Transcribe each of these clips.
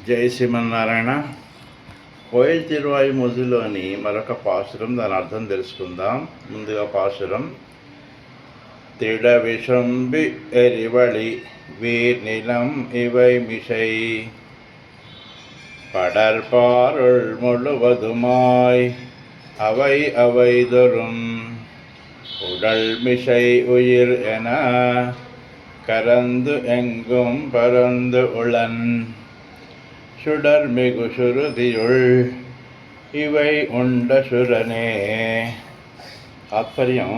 జై శ్రీమన్నారాయణ. కోయిల్ తిరువాయి ముద్దులోని మరొక పాసురం, దాని అర్థం తెలుసుకుందాం. ముందుగా పాసురం: తిడ విషంబి ఎరివళి వీర్ నిలం ఇవై మిషై படற்பாருள் முழுவதுமாய் அவை அவைதொரும் உடல் மிசை உயிர் என கரந்து எங்கும் பரந்து உளன் சுடர்மிகு சுருதியுள் ఇవై ఉండ సురనే. తాత్పర్యం: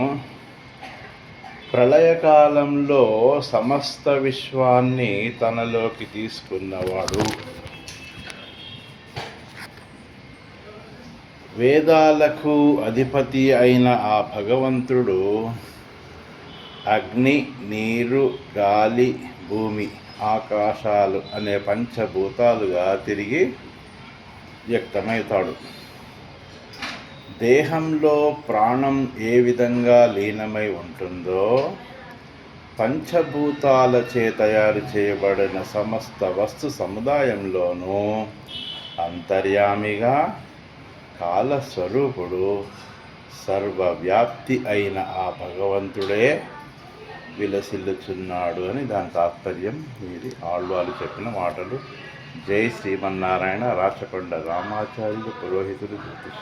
ప్రళయకాలంలో సమస్త విశ్వాన్ని తనలోకి తీసుకున్నవాడు, వేదాలకు అధిపతి అయిన ఆ భగవంతుడు అగ్ని, నీరు, గాలి, భూమి, ఆకాశాలు అనే పంచభూతాలుగా తిరిగి వ్యక్తమవుతాడు. దేహంలో ప్రాణం ఏ విధంగా లీనమై ఉంటుందో, పంచభూతాలచే తయారు చేయబడిన సమస్త వస్తు సముదాయంలోనూ అంతర్యామిగా కాలస్వరూపుడు, సర్వవ్యాప్తి అయిన ఆ భగవంతుడే విలసిల్లుచున్నాడు అని దాని తాత్పర్యం. ఇది ఆళ్వాలు చెప్పిన మాటలు. జై శ్రీమన్నారాయణ. రాచకొండ రామాచార్యులు, పురోహితులు, జ్యోతిష్.